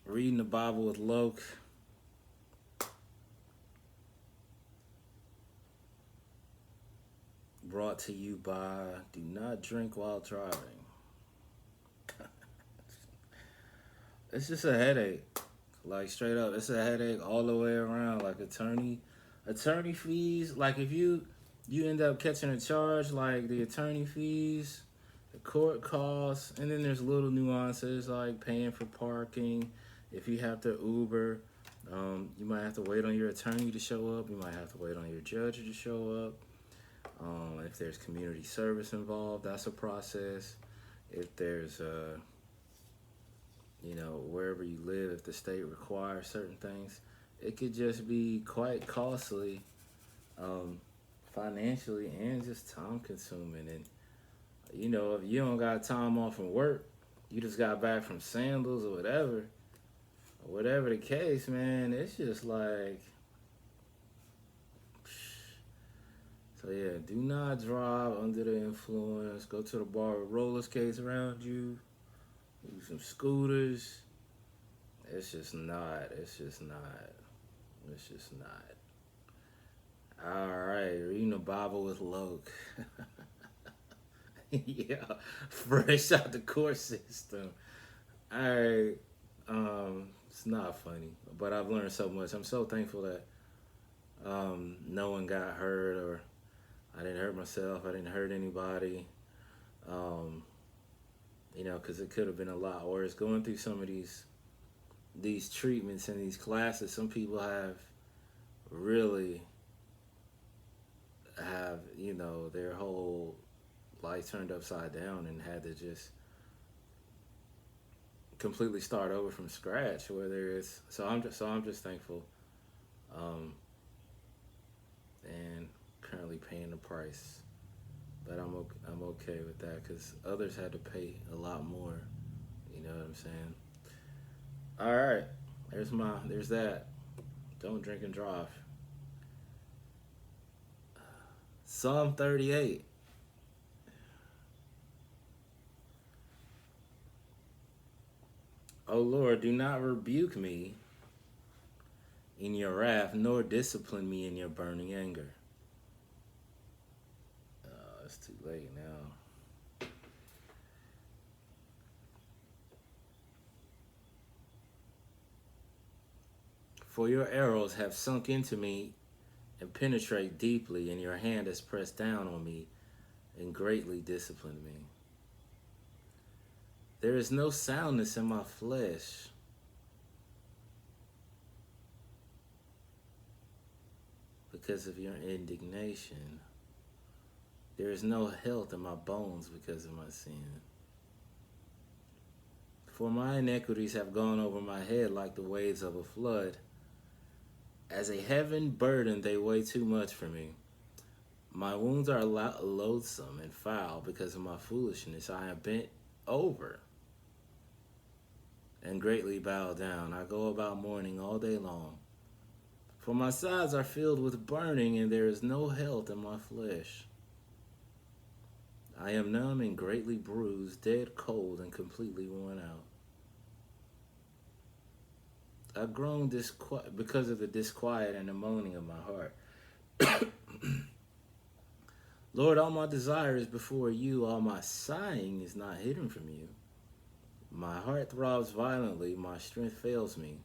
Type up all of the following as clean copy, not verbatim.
Reading the Bible with Loke, brought to you by Do Not Drink While Driving. It's just a headache. Like straight up, it's a headache all the way around. Like attorney fees. Like if you end up catching a charge, like the attorney fees, the court costs, and then there's little nuances like paying for parking. If you have to Uber, you might have to wait on your attorney to show up. You might have to wait on your judge to show up. If there's community service involved, that's a process. If there's wherever you live, if the state requires certain things, it could just be quite costly, um, financially and just time consuming. And if you don't got time off from work, you just got back from sandals or whatever the case, man, it's just like, so yeah, do not drive under the influence. Go to the bar with roller skates around you, use some scooters. It's just not. It's just not. It's just not. All right, reading the Bible with Loke. Yeah, fresh out the court system. All right, it's not funny, but I've learned so much. I'm so thankful that no one got hurt, or I didn't hurt myself. I didn't hurt anybody. Um, because it could have been a lot worse. Going through some of these treatments and these classes, some people have really have their whole life turned upside down and had to just completely start over from scratch. Whether it's so I'm just thankful, um, and currently paying the price. But I'm okay with that because others had to pay a lot more. You know what I'm saying? All right, there's that. Don't drink and drive. Psalm 38. O Lord, do not rebuke me in your wrath, nor discipline me in your burning anger. It's too late now. For your arrows have sunk into me and penetrate deeply, and your hand has pressed down on me and greatly disciplined me. There is no soundness in my flesh. Because of your indignation. There is no health in my bones because of my sin. For my iniquities have gone over my head like the waves of a flood. As a heavy burden, they weigh too much for me. My wounds are loathsome and foul because of my foolishness. I am bent over and greatly bowed down. I go about mourning all day long. For my sides are filled with burning, and there is no health in my flesh. I am numb and greatly bruised, dead cold and completely worn out. I've grown because of the disquiet and the moaning of my heart. Lord, all my desire is before you. All my sighing is not hidden from you. My heart throbs violently. My strength fails me.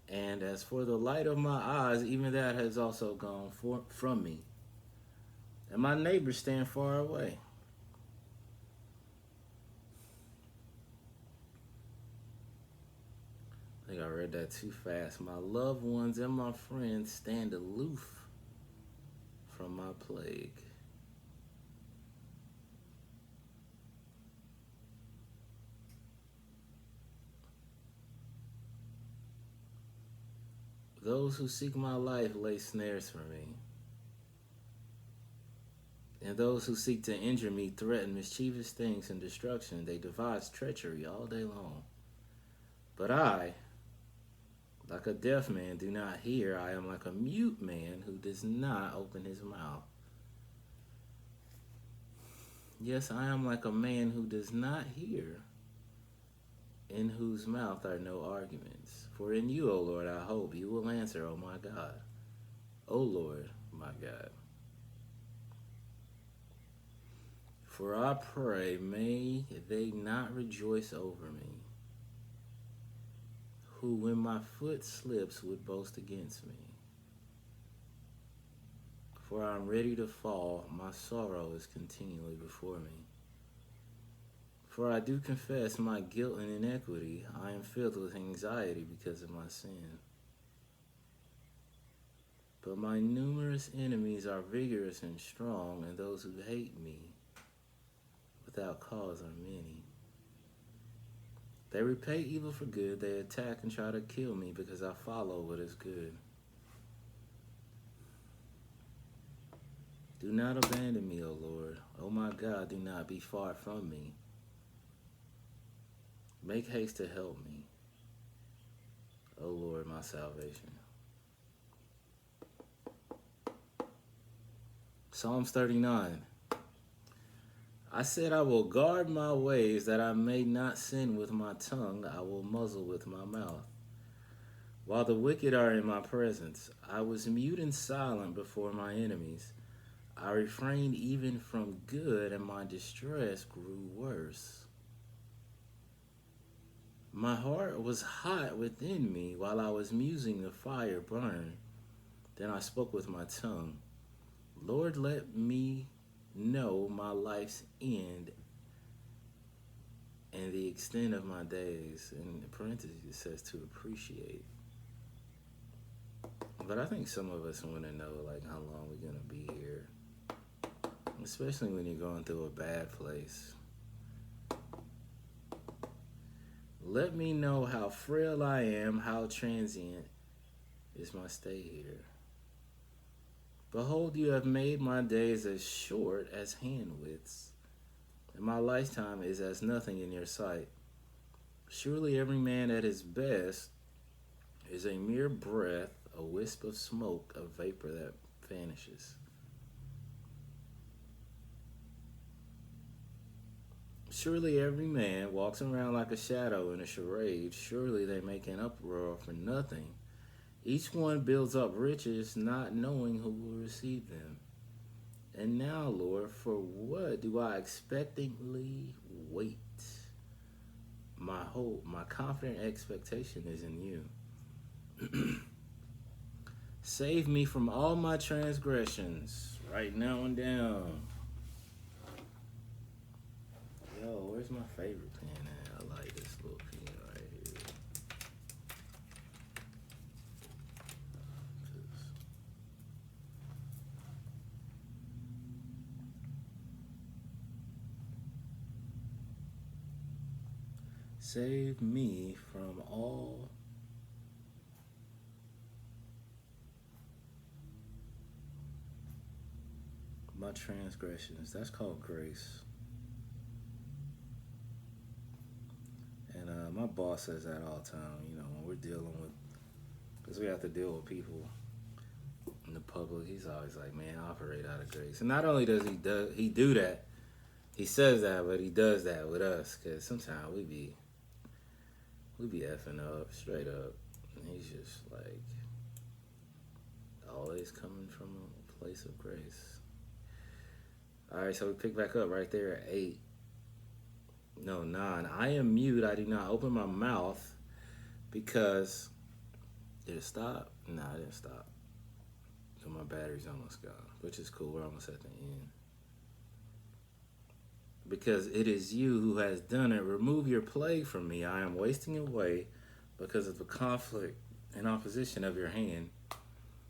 And as for the light of my eyes, even that has also gone from me. And my neighbors stand far away. I think I read that too fast. My loved ones and my friends stand aloof from my plague. Those who seek my life lay snares for me. And those who seek to injure me threaten mischievous things and destruction. They devise treachery all day long. But I, like a deaf man, do not hear. I am like a mute man who does not open his mouth. Yes, I am like a man who does not hear in whose mouth are no arguments. For in you, O Lord, I hope you will answer, O my God. O Lord, my God. For I pray, may they not rejoice over me, who when my foot slips would boast against me. For I am ready to fall, my sorrow is continually before me. For I do confess my guilt and iniquity, I am filled with anxiety because of my sin. But my numerous enemies are vigorous and strong, and those who hate me without cause are many. They repay evil for good, they attack and try to kill me because I follow what is good. Do not abandon me, O Lord. O my God, do not be far from me. Make haste to help me, O Lord, my salvation. Psalms 39. I said, I will guard my ways that I may not sin with my tongue. I will muzzle with my mouth. While the wicked are in my presence, I was mute and silent before my enemies. I refrained even from good, and my distress grew worse. My heart was hot within me while I was musing, the fire burned. Then I spoke with my tongue. Lord, let me know my life's end and the extent of my days. In parentheses, it says to appreciate. But I think some of us want to know, like, how long we're going to be here. Especially when you're going through a bad place. Let me know how frail I am, how transient is my stay here. Behold, you have made my days as short as hand widths, and my lifetime is as nothing in your sight. Surely every man at his best is a mere breath, a wisp of smoke, a vapor that vanishes. Surely every man walks around like a shadow in a charade. Surely they make an uproar for nothing. Each one builds up riches, not knowing who will receive them. And now, Lord, for what do I expectantly wait? My hope, my confident expectation is in you. Save me from all my transgressions. Write now and down. Yo, where's my favorite pen at? I like this little pen right here. Save me from all my transgressions. That's called grace. And my boss says that all the time, you know, when we're dealing with, because we have to deal with people in the public, he's always like, man, operate out of grace. And not only does he do that, he says that, but he does that with us, because sometimes we be effing up, straight up. And he's just like, always coming from a place of grace. All right, so we pick back up right there at 8. No, 9. I am mute. I do not open my mouth because... Did it stop? No, it didn't stop. So my battery's almost gone, which is cool. We're almost at the end. Because it is you who has done it. Remove your plague from me. I am wasting away because of the conflict and opposition of your hand.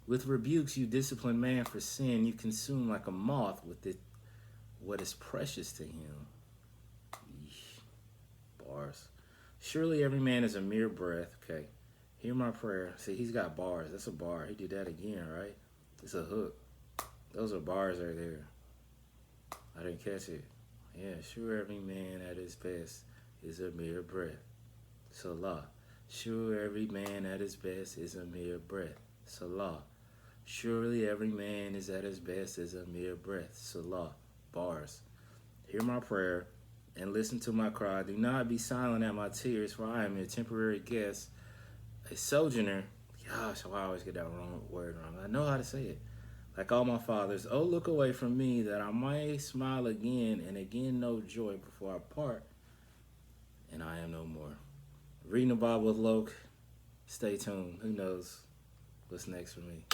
With rebukes you discipline man for sin. You consume like a moth with what is precious to him. Bars. Surely every man is a mere breath. Okay. Hear my prayer. See, he's got bars. That's a bar. He did that again, right? It's a hook. Those are bars right there. I didn't catch it. Yeah, sure every man at his best is a mere breath. Salah. Sure every man at his best is a mere breath. Salah. Surely every man is at his best is a mere breath. Salah. Bars. Hear my prayer. and listen to my cry. Do not be silent at my tears, for I am a temporary guest, a sojourner. Gosh, I always get that wrong word wrong. I know how to say it. Like all my fathers, oh, look away from me that I may smile again and again know joy before I part and I am no more. Reading the Bible with Loke. Stay tuned. Who knows what's next for me?